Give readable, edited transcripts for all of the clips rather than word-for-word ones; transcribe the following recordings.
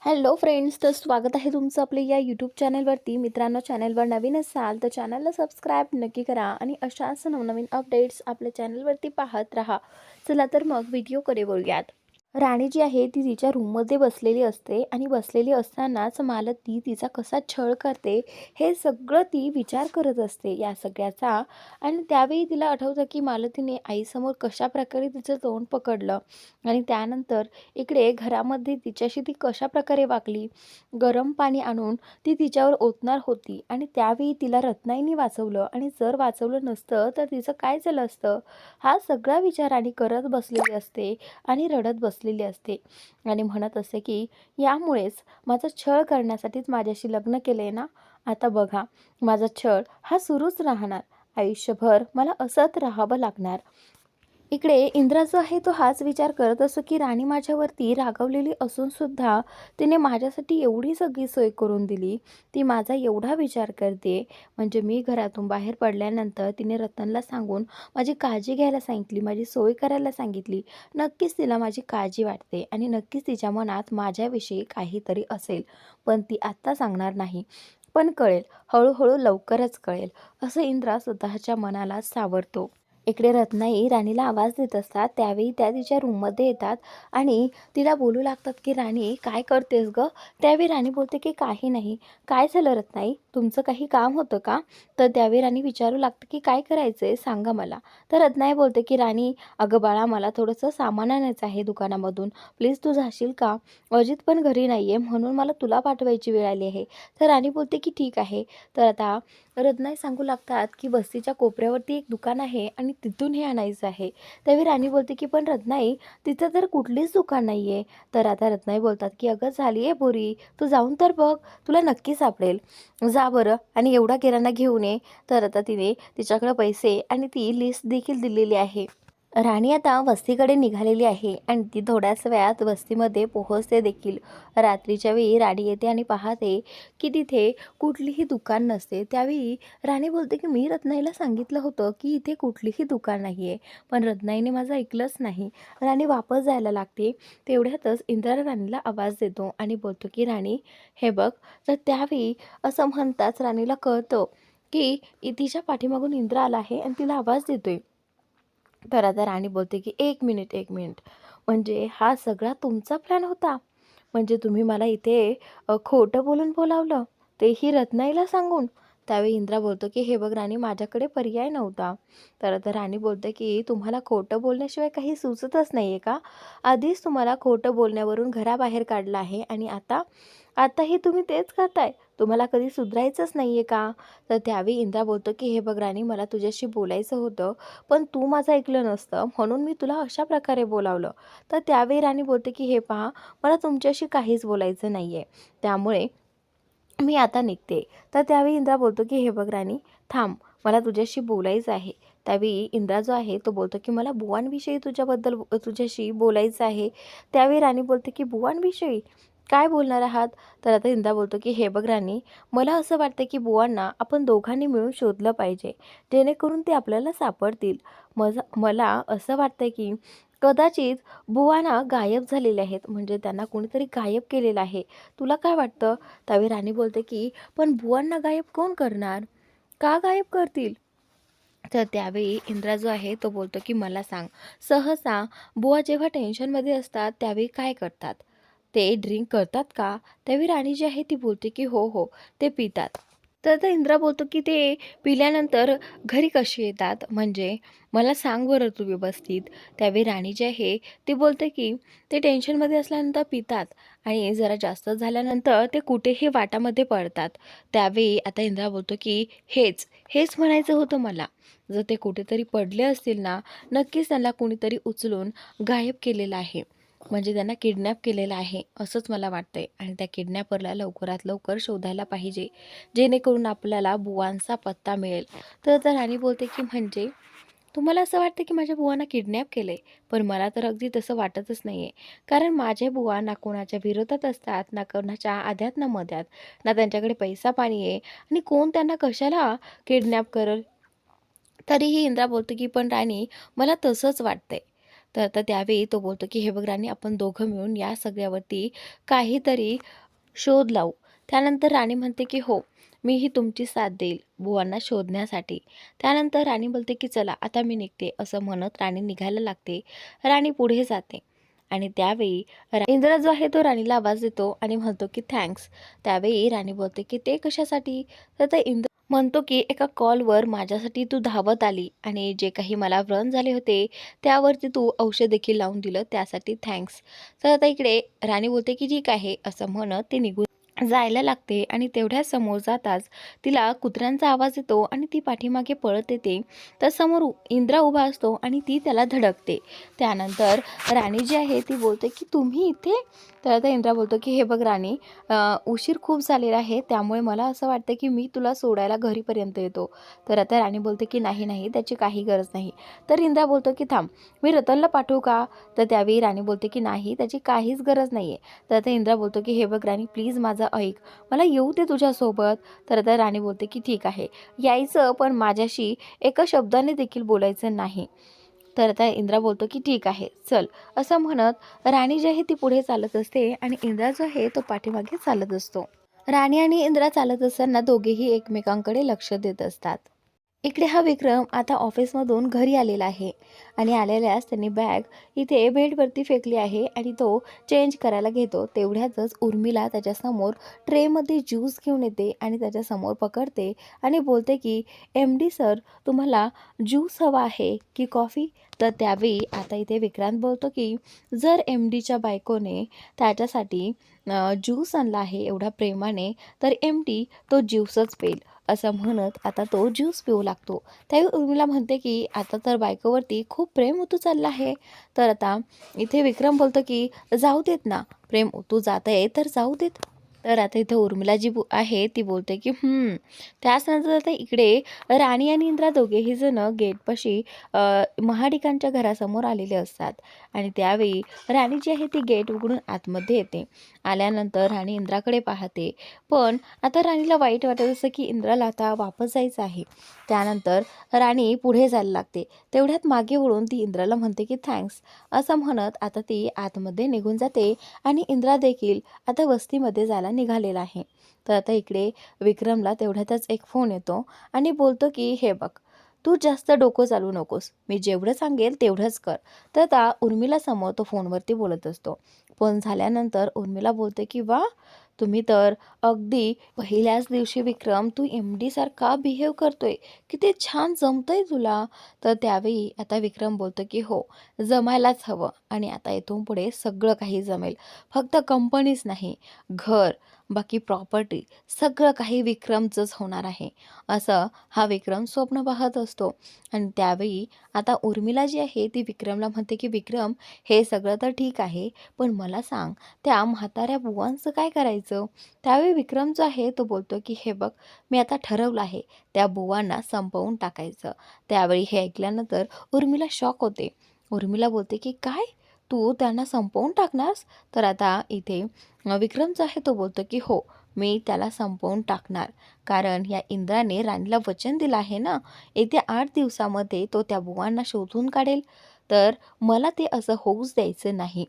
Hello friends, तर स्वागत आहे तुमचं आपल्या या यूट्यूब चॅनलवरती. मित्रांनो, चॅनलवर नवीन असाल तर चॅनलला सबस्क्राईब नक्की करा आणि अशाच नवनवीन अपडेट्स आपल्या चॅनलवरती पाहत राहा. चला तर मग व्हिडिओकडे वळूयात. राणी जी आहे ती तिच्या रूममध्ये बसलेली असते आणि बसलेली असतानाच मालक ती तिचा कसा छळ करते हे सगळं ती विचार करत असते या सगळ्याचा. आणि त्यावेळी तिला आठवतं की मालतीने आईसमोर कशा प्रकारे तिचं तोंड पकडलं आणि त्यानंतर इकडे घरामध्ये तिच्याशी ती कशा प्रकारे वागली. गरम पाणी आणून ती तिच्यावर ओतणार होती आणि त्यावेळी तिला रत्नाईने वाचवलं आणि जर वाचवलं नसतं तर तिचं काय झालं असतं. हा सगळा विचार राणी करत बसलेली असते आणि रडत बसलेली असते आणि म्हणत असते की यामुळेच माझा छळ करण्यासाठीच माझ्याशी लग्न केलंय ना. आता बघा, माझा छळ हा सुरूच राहणार. आयुष्यभर मला असंच राहावं लागणार. इकडे इंद्रा जो आहे तो हाच विचार करत असतो की राणी माझ्यावरती रागवलेली असून सुद्धा तिने माझ्यासाठी एवढी सगळी सोय करून दिली. ती माझा एवढा विचार करते. म्हणजे मी घरातून बाहेर पडल्यानंतर तिने रतनला सांगून माझी काळजी घ्यायला सांगितली, माझी सोय करायला सांगितली. नक्कीच तिला माझी काळजी वाटते आणि नक्कीच तिच्या मनात माझ्याविषयी काहीतरी असेल, पण ती आत्ता सांगणार नाही. पण कळेल, हळूहळू लवकरच कळेल, असं इंद्रा स्वतःच्या मनाला सावरतो. इकडे रत्नाई राणीला आवाज देत असतात. त्यावेळी त्या तिच्या रूममध्ये येतात आणि तिला बोलू लागतात की राणी काय करतेस गं. त्यावेळी राणी बोलते की काही नाही. काय झालं रत्नाई, तुमचं काही काम होतं का. तर त्यावेळी राणी विचारू लागते की काय करायचं आहे सांगा मला. तर रत्नाई बोलते की राणी, अगं बाळा, मला थोडंसं सामान आणायचं आहे दुकानामधून, प्लीज तू जाशील का. अजित पण घरी नाही आहे म्हणून मला तुला पाठवायची वेळ आली आहे. तर राणी बोलते की ठीक आहे. तर आता रत्नाई सांगू लागतात की बस्तीच्या कोपऱ्यावरती एक दुकान आहे आणि तिथून हे आणायचं आहे. त्यावेळी राणी बोलते की पण रत्नाई, तिथं तर कुठलीच दुकान नाही आहे. तर आता रत्नाई बोलतात की अगं झाली आहे बोरी, तू जाऊन तर बघ, तुला नक्की सापडेल. जा बरं आणि एवढा किराणा घेऊन ये. तर आता तिने तिच्याकडे पैसे आणि ती लिस्ट देखील दिलेली आहे. राणी आता वस्तीकडे निघालेली आहे आणि ती थोड्याच वेळात वस्तीमध्ये पोहोचते देखील. रात्रीच्या वेळी राणी येते आणि पाहते की तिथे कुठलीही दुकान नसते. त्यावेळी राणी बोलते की मी रत्नाईला सांगितलं होतं की इथे कुठलीही दुकान नाही आहे, पण रत्नाईने माझं ऐकलंच नाही. राणी वापस जायला लागते. तेवढ्यातच इंद्रा राणीला आवाज देतो आणि बोलतो की राणी, हे बघ. तर त्यावेळी असं म्हणताच राणीला कळतं की तिच्या पाठीमागून इंद्रा आला आहे आणि तिला आवाज देतोय. तर आता राणी बोलते की एक मिनिट एक मिनिट, म्हणजे हा सगळा तुमचा प्लॅन होता. म्हणजे तुम्ही मला इथे खोटं बोलून बोलावलं, तेही रत्नाईला सांगून. त्यावेळी इंद्रा बोलतो की हे बघ राणी, माझ्याकडे पर्याय नव्हता. तर आता राणी बोलते की तुम्हाला खोटं बोलण्याशिवाय काही सुचतच नाही आहे का. आधीच तुम्हाला खोटं बोलण्यावरून घराबाहेर काढलं आहे आणि आताही तुम्ही तेच करताय. तुम्हाला कधी सुधारायचंच नाही आहे का. तर त्यावेळी इंद्रा बोलतो की हे बघ राणी, मला तुझ्याशी बोलायचं होतं, पण तू माझं ऐकलं नसतं म्हणून मी तुला अशा प्रकारे बोलावलं. तर त्यावेळी राणी बोलते की हे पहा, मला तुमच्याशी काहीच बोलायचं नाही आहे, त्यामुळे मी आता निघते. तर त्यावेळी इंद्रा बोलतो की हे बघ राणी, थांब, मला तुझ्याशी बोलायचं आहे. त्यावेळी इंद्रा जो आहे तो बोलतो की मला बुवांविषयी तुझ्याशी बोलायचं आहे. त्यावेळी राणी बोलते की बुवांविषयी काय बोलणार आहात. तर आता इंद्रा बोलतो की हे बघ राणी, मला असं वाटतं की बुवांना आपण दोघांनी मिळून शोधलं पाहिजे, जेणेकरून ते आपल्याला सापडतील. मला असं वाटतं की कदाचित बुवा गायब झालेले आहेत, म्हणजे त्यांना कोणीतरी गायब केलेलं आहे. तुला काय वाटतं. त्यावेळी राणी बोलते की पण बुवांना गायब कोण करणार, का गायब करतील. तर त्यावेळी इंद्रा जो आहे तो बोलतो की मला सांग, सहसा बुवा जेव्हा टेन्शनमध्ये असतात त्यावेळी काय करतात, ते ड्रिंक करतात का. त्यावेळी राणी जी आहे ती बोलते की हो हो, ते पितात. तर आता इंद्रा बोलतो की ते पिल्यानंतर घरी कशी येतात, म्हणजे मला सांग बरं तू व्यवस्थित. त्यावेळी राणी जी आहे ती बोलते की ते टेन्शनमध्ये असल्यानंतर पितात आणि जरा जास्त झाल्यानंतर ते कुठेही वाटामध्ये पडतात. त्यावेळी आता इंद्रा बोलतो की हेच हेच म्हणायचं होतं मला. जर ते कुठेतरी पडले असतील ना, नक्कीच त्यांना कोणीतरी उचलून गायब केलेलं आहे, म्हणजे त्यांना किडनॅप केलेलं आहे असंच मला वाटतंय. आणि त्या किडनॅपरला लवकरात लवकर शोधायला पाहिजे, जेणेकरून आपल्याला बुवांचा पत्ता मिळेल. तर आता राणी बोलते की म्हणजे तुम्हाला असं वाटतं की माझ्या बुवांना किडनॅप केलं आहे, पण मला तर अगदी तसं वाटतच नाही आहे. कारण माझे बुवा ना कोणाच्या विरोधात असतात, ना कोणाच्या आध्यात ना मध्यात, ना त्यांच्याकडे पैसा पाणी आहे, आणि कोण त्यांना कशाला किडनॅप करेल. तरीही इंद्रा बोलते की पण राणी, मला तसंच वाटतंय. तर आता त्यावेळी तो बोलतो की हे बघ राणी, आपण दोघं मिळून या सगळ्यावरती काहीतरी शोध लावू. त्यानंतर राणी म्हणते की हो, मीही तुमची साथ देईल बुवांना शोधण्यासाठी. त्यानंतर राणी बोलते की चला आता मी निघते, असं म्हणत राणी निघायला लागते. राणी पुढे जाते आणि त्यावेळी इंद्र जो आहे तो राणीला आवाज देतो आणि म्हणतो की थँक्स. त्यावेळी राणी बोलते की ते कशासाठी? तर ते इंद्र म्हणतो की एका कॉलवर माझ्यासाठी तू धावत आली आणि जे काही मला व्रण झाले होते त्यावरती तू औषध देखील लावून दिलं, त्यासाठी थँक्स. तर आता इकडे राणी बोलते की ठीक आहे, असं म्हणत ती निघून जायला लागते आणि तेवढ्या समोर जाताच तिला कुत्र्यांचा आवाज येतो आणि ती पाठीमागे पळत येते. तर समोर इंद्रा उभा असतो आणि ती त्याला धडकते. त्यानंतर राणी जी आहे ती बोलते की तुम्ही इथे? तर आता इंद्रा बोलतो की हे बघ राणी, उशीर खूप झालेला आहे, त्यामुळे मला असं वाटतं की मी तुला सोडायला घरीपर्यंत येतो. तर आता राणी बोलते की नाही नाही, त्याची काही गरज नाही. तर इंद्रा बोलतो की थांब, मी रतनला पाठवू का? तर त्यावेळी राणी बोलते की नाही, त्याची काहीच गरज नाही आहे. तर आता इंद्रा बोलतो की हे बघ राणी, प्लीज माझं ऐक, मला येऊ दे तुझ्यासोबत. तर आता राणी बोलते की ठीक आहे, यायचं, पण माझ्याशी एका शब्दाने देखील बोलायचं नाही. तर आता इंद्रा बोलतो की ठीक आहे चल, असं म्हणत राणी जी आहे ती पुढे चालत असते आणि इंद्रा जो आहे तो पाठीमागे चालत असतो. राणी आणि इंद्रा चालत असताना दोघेही एकमेकांकडे लक्ष देत असतात. इकडे हा विक्रम आता ऑफिसमधून घरी आलेला आहे आणि आलेल्यास त्यांनी बॅग इथे बेडवरती फेकली आहे आणि तो चेंज करायला घेतो. तेवढ्यातच उर्मिला त्याच्यासमोर ट्रेमध्ये ज्यूस घेऊन येते आणि त्याच्यासमोर पकडते आणि बोलते की MD सर, तुम्हाला ज्यूस हवा आहे की कॉफी? तर त्यावेळी आता इथे विक्रांत बोलतो की जर MDच्या बायकोने त्याच्यासाठी ज्यूस आणला आहे एवढ्या प्रेमाने, तर MD तो ज्यूसच पेल, असं म्हणत आता तो ज्यूस पिऊ लागतो. त्यावेळी उर्मिला म्हणते की आता तर बायकोवरती खूप प्रेम उतू चाललं आहे. तर आता इथे विक्रम बोलतो की जाऊ देत ना, प्रेम उतू जात आहे तर जाऊ देत. तर आता इथे उर्मिला जी आहे ती बोलते की त्याचनंतर आता इकडे राणी आणि इंद्रा दोघेही जण गेटपाशी महाडिकांच्या घरासमोर आलेले असतात आणि त्यावेळी राणी जी आहे ती गेट उघडून आतमध्ये येते. आल्यानंतर राणी इंद्राकडे पाहते, पण आता राणीला वाईट वाटत असं की इंद्राला आता वापस जायचं आहे. त्यानंतर राणी पुढे जायला लागते. तेवढ्यात मागे वळून ती इंद्राला म्हणते की थँक्स, असं म्हणत आता ती आतमध्ये निघून जाते आणि इंद्रा देखील आता वस्तीमध्ये जायला निघालेला आहे. तर आता इकडे विक्रमला तेवढ्यातच एक फोन येतो आणि बोलतो की हे बघ, तू जास्त डोकं चालू नकोस, मी जेवढं सांगेल तेवढंच कर. तर आता उर्मिला समोर तो फोनवरती बोलत असतो. फोन झाल्यानंतर उर्मिला बोलते की वा, तुम्ही तर अगदी पहिल्याच दिवशी विक्रम, तू MD सारखा बिहेव करतोय, किती छान जमतंय तुला. तर त्यावेळी आता विक्रम बोलतो की हो, जमायलाच हवं आणि आता इथून पुढे सगळं काही जमेल. फक्त कंपनीच नाही, घर, बाकी प्रॉपर्टी, सगळं काही विक्रमचंच होणार आहे, असं हा विक्रम स्वप्न पाहत असतो. आणि त्यावेळी आता उर्मिला जी आहे ती विक्रमला म्हणते की विक्रम, हे सगळं तर ठीक आहे, पण मला सांग, त्या म्हाताऱ्या बुवांचं काय करायचं? त्यावेळी विक्रम जो आहे तो बोलतो की हे बघ, मी आता ठरवलं आहे, त्या बुवांना संपवून टाकायचं. त्यावेळी हे ऐकल्यानंतर उर्मिला शॉक होते. उर्मिला बोलते की काय, तू त्यांना संपवून टाकणारस? तर आता इथे विक्रम जो आहे तो बोलतो की हो, मी त्याला संपवून टाकणार, कारण या इंद्राने राणीला वचन दिलं आहे ना, येत्या 8 दिवसामध्ये तो त्या बुवांना शोधून काढेल, तर मला ते असं होऊच द्यायचं नाही.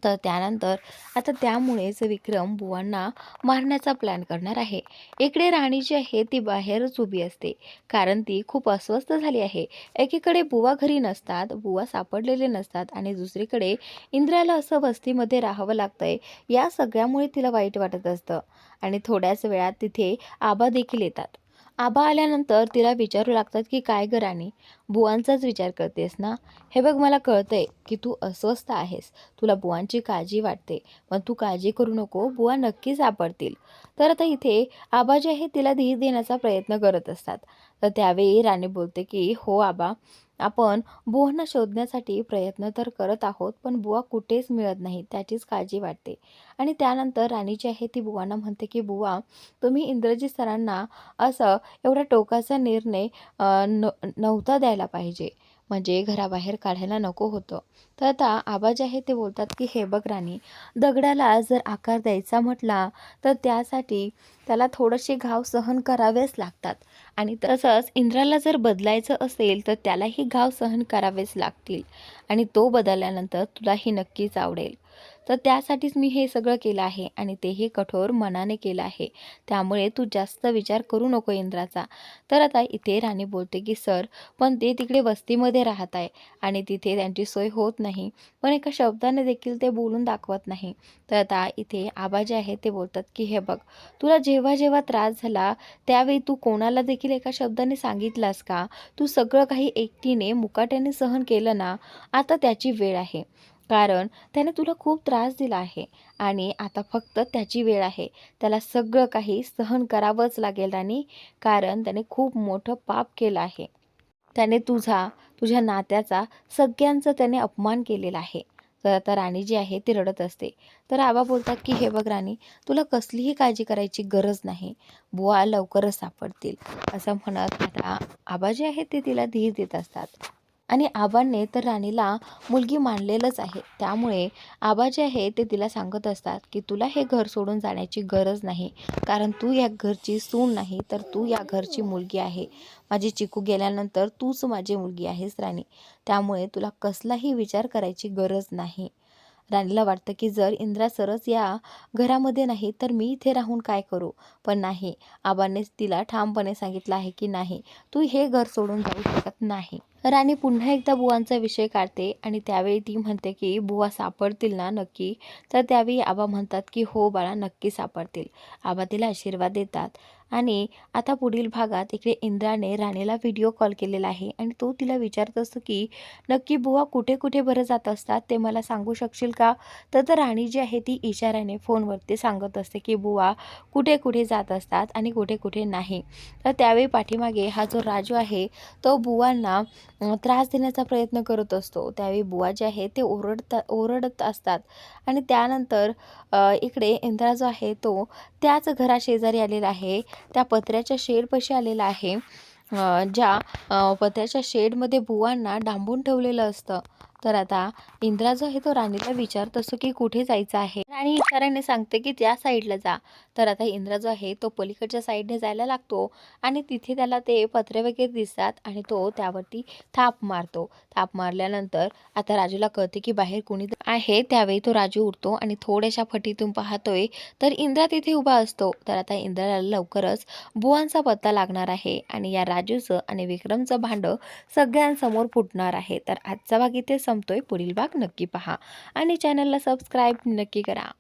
तर त्यानंतर आता त्यामुळेच विक्रम बुवांना मारण्याचा प्लॅन करणार आहे. इकडे राणी जी आहे ती बाहेरच उभी असते, कारण ती खूप अस्वस्थ झाली आहे. एकीकडे बुवा घरी नसतात, बुवा सापडलेले नसतात आणि दुसरीकडे इंद्राला असं वस्तीमध्ये राहावं लागतंय. या सगळ्यामुळे तिला वाईट वाटत असतं आणि थोड्याच वेळात तिथे आबा देखील येतात. आबा आल्यानंतर तिला विचारू लागतात की काय गं राणी, बुवांचाच विचार करतेस ना? हे बघ, मला कळतंय की तू अस्वस्थ आहेस, तुला बुवांची काळजी वाटते, पण तू काळजी करू नको, बुवा नक्की सापडतील. तर आता इथे आबा जे आहे तिला धीर देण्याचा प्रयत्न करत असतात. तर त्यावेळी राणी बोलते की हो आबा, आपण बुवांना शोधण्यासाठी प्रयत्न तर करत आहोत, पण बुवा कुठेच मिळत नाही, त्याचीच काळजी वाटते. आणि त्यानंतर राणी जी आहे ती बुवांना म्हणते की बुवा, तुम्ही इंद्रजित सरांना असं एवढा टोकाचा निर्णय नव्हता द्यायला पाहिजे. म्हणजे घराबाहेर काढायला नको होतं. तर आता आबा जे आहे ते बोलतात की हे बघ राणी, दगडाला जर आकार द्यायचा म्हटला तर त्यासाठी त्याला थोडेसे घाव सहन करावेच लागतात आणि तसंच इंद्राला जर बदलायचं असेल तर त्यालाही घाव सहन करावेच लागतील आणि तो बदलल्यानंतर तुलाही नक्कीच आवडेल. तर त्यासाठीच मी हे सगळं केलं आहे आणि तेही कठोर मनाने केलं आहे. त्यामुळे तू जास्त विचार करू नको इंद्राचा. तर आता इथे राणी बोलते की सर, पण ते तिकडे वस्तीमध्ये राहत आहे आणि तिथे त्यांची सोय होत नाही. पण एका शब्दाने देखील ते बोलून दाखवत नाही. तर आता इथे आबा जे आहे ते बोलतात की हे बघ, तुला जेव्हा जेव्हा त्रास झाला त्यावेळी तू कोणाला देखील एका शब्दाने सांगितलास का? तू सगळं काही एकटीने मुकाट्याने सहन केलं ना. आता त्याची वेळ आहे. कारण त्याने तुला खूप त्रास दिला आहे आणि आता फक्त त्याची वेळ आहे. त्याला सगळं काही सहन करावंच लागेल राणी, कारण त्याने खूप मोठं पाप केलं आहे. त्याने तुझ्या नात्याचा, सगळ्यांचा त्याने अपमान केलेला आहे. तर आता राणी जी आहे ती रडत असते. तर आबा बोलतात की हे बघ राणी, तुला कसलीही काळजी करायची गरज नाही. बुवा लवकरच सापडतील. असं म्हणत आता आबा जे आहे ते तिला धीर देत असतात. आणि आबांनी तर राणीला मुलगी मानलेलंच आहे. त्यामुळे आबा जे आहे ते तिला सांगत असतात की तुला हे घर सोडून जाण्याची गरज नाही. कारण तू या घरची सून नाही, तर तू या घरची मुलगी आहे. माझी चिकू गेल्यानंतर तूच माझी मुलगी आहेस राणी. त्यामुळे तुला कसलाही विचार करायची गरज नाही. राणीला वाटतं की जर इंद्रा सरस या घरामध्ये नाही तर मी इथे राहून काय करू. पण नाही, आबांनीच तिला ठामपणे सांगितलं आहे की नाही, तू हे घर सोडून जाऊ शकत नाही. राणी पुन्हा एकदा बुवांचा विषय काढते आणि त्यावेळी ती म्हणते की बुवा सापडतील ना नक्की. तर त्यावेळी आबा म्हणतात की हो बाळा, नक्की सापडतील. आबा तिला आशीर्वाद देतात आणि आता पुढील भागात इकडे इंद्राने राणीला व्हिडिओ कॉल केलेला आहे आणि तो तिला विचारत असतो की नक्की बुवा कुठे कुठे बरं जात असतात ते मला सांगू शकशील का? तर राणी जी आहे ती इशाऱ्याने फोनवरती सांगत असते की बुवा कुठे कुठे जात असतात आणि कुठे कुठे नाही. तर त्यावेळी पाठीमागे हा जो राजू आहे तो बुवांना त्रास देण्याचा प्रयत्न करत असतो. त्यावेळी बुवा जे आहे ते ओरडत असतात आणि त्यानंतर इकडे इंद्रा जो आहे तो त्याच घराशेजारी आलेला आहे. त्या पत्र्याच्या शेडपाशी आलेला आहे. पत्र्याच्या शेडमध्ये बुवांना डांबून ठेवलेलं असतं. तर आता इंद्रा जो आहे तो राणीला विचारत असतो की कुठे जायचं आहे. राणी इशाऱ्याने सांगते की त्या साईडला जा. तर आता इंद्रा जो आहे तो पलीकडच्या साईडने जायला लागतो आणि तिथे त्याला ते पत्रे वगैरे दिसतात आणि तो त्यावरती थाप मारतो. थाप मारल्यानंतर आता राजूला कळते की बाहेर कोणी आहे. त्यावेळी तो राजू उठतो आणि थोड्याशा फटीतून पाहतोय तर इंद्रा तिथे उभा असतो. तर आता इंद्राला लवकरच बुवांचा पत्ता लागणार आहे आणि या राजूचं आणि विक्रमचं भांडं सगळ्यांसमोर फुटणार आहे. तर आजचा भाग इथे संपतोय. पुढील भाग नक्की पहा आणि चॅनलला सबस्क्राईब नक्की करा.